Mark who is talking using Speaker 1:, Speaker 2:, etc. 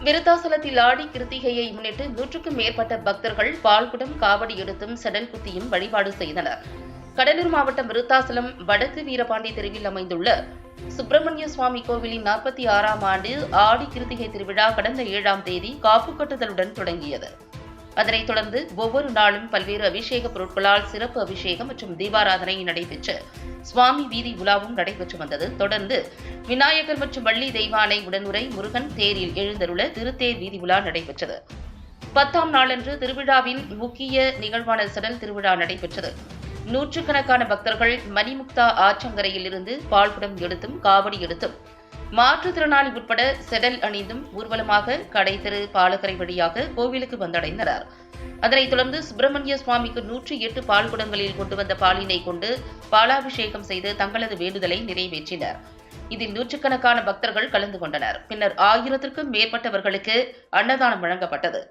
Speaker 1: விருத்தாசலத்தில் ஆடி கிருத்திகையை முன்னிட்டு 100க்கும் மேற்பட்ட பக்தர்கள் பால்குடம், காவடி எடுத்தும் செடல் குத்தியும் வழிபாடு செய்தனர். கடலூர் மாவட்டம் விருத்தாசலம் வடக்கு வீரபாண்டி தெருவில் அமைந்துள்ள சுப்பிரமணிய சுவாமி கோவிலின் 46ஆம் ஆண்டு ஆடி கிருத்திகை திருவிழா கடந்த 7ஆம் தேதி காப்பு கட்டுதலுடன் தொடங்கியது. அதனைத் தொடர்ந்து ஒவ்வொரு நாளும் பல்வேறு அபிஷேக பொருட்களால் சிறப்பு அபிஷேகம் மற்றும் தீபாராதனை நடைபெற்று சுவாமி வீதி உலாவும் நடைபெற்று வந்தது. தொடர்ந்து விநாயகர் மற்றும் வள்ளி தெய்வானை உடனுரை முருகன் தேரில் எழுந்தருள திருத்தேர் வீதி உலா நடைபெற்றது. 10ஆம் நாளன்று திருவிழாவின் முக்கிய நிகழ்வான செடல் திருவிழா நடைபெற்றது. நூற்றுக்கணக்கான பக்தர்கள் மணிமுக்தா ஆற்றங்கரையில் இருந்து பால்குடம் எடுத்தும் காவடி எடுத்தும் மாற்றுத்திறனாளி உட்பட செடல் அணிந்தும் ஊர்வலமாக கடைத்தெரு பாலக்கரை வழியாக கோவிலுக்கு வந்தடைந்தனர். அதனைத் தொடர்ந்து சுப்பிரமணிய சுவாமிக்கு 108 பால்குடங்களில் கொண்டு வந்த பாலினை கொண்டு பாலாபிஷேகம் செய்து தங்களது வேண்டுதலை நிறைவேற்றினர். இதில் நூற்றுக்கணக்கான பக்தர்கள் கலந்து கொண்டனர். பின்னர் 1000க்கும் மேற்பட்டவர்களுக்கு அன்னதானம் வழங்கப்பட்டது.